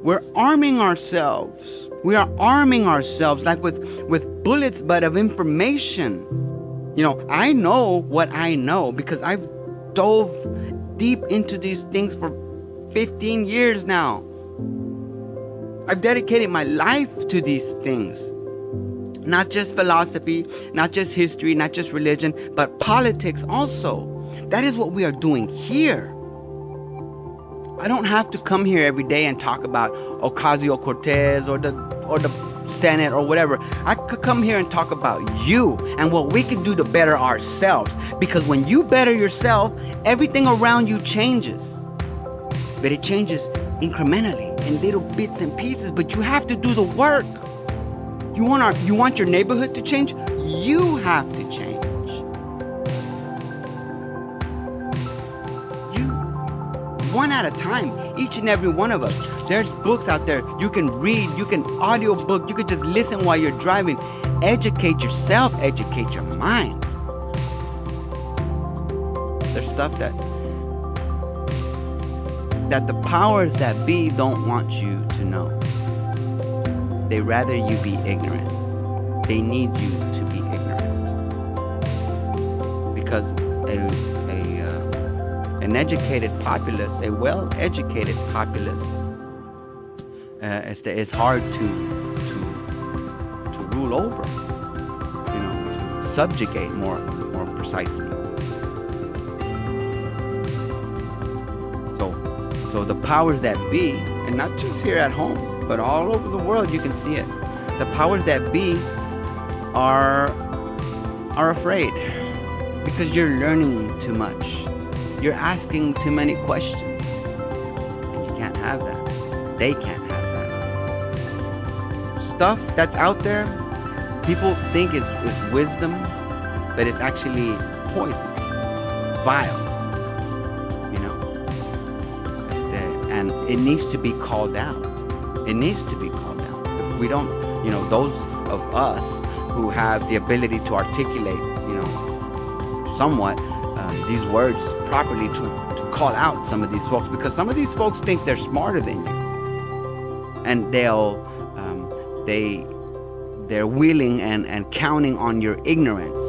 We're arming ourselves. We are arming ourselves like with bullets, but of information. I know what I know because I've dove deep into these things for 15 years now. I've dedicated my life to these things. Not just philosophy, not just history, not just religion, but politics also. That is what we are doing here. I don't have to come here every day and talk about Ocasio-Cortez or the Senate or whatever. I could come here and talk about you and what we can do to better ourselves. Because when you better yourself, everything around you changes. But it changes incrementally in little bits and pieces. But you have to do the work. You want your neighborhood to change? You have to change. One at a time, each and every one of us. There's books out there you can read, you can audio book, you can just listen while you're driving. Educate yourself, educate your mind. There's stuff that the powers that be don't want you to know. They rather you be ignorant. They need you to be ignorant. Because an educated populace, a well-educated populace, is hard to rule over, to subjugate more precisely. So the powers that be, and not just here at home, but all over the world, you can see it. The powers that be are afraid because you're learning too much. You're asking too many questions. And you can't have that. They can't have that. Stuff that's out there, people think is wisdom, but it's actually poison, vile. And it needs to be called out. It needs to be called out. If we don't, those of us who have the ability to articulate, somewhat these words properly to call out some of these folks, because some of these folks think they're smarter than you, and they're willing and counting on your ignorance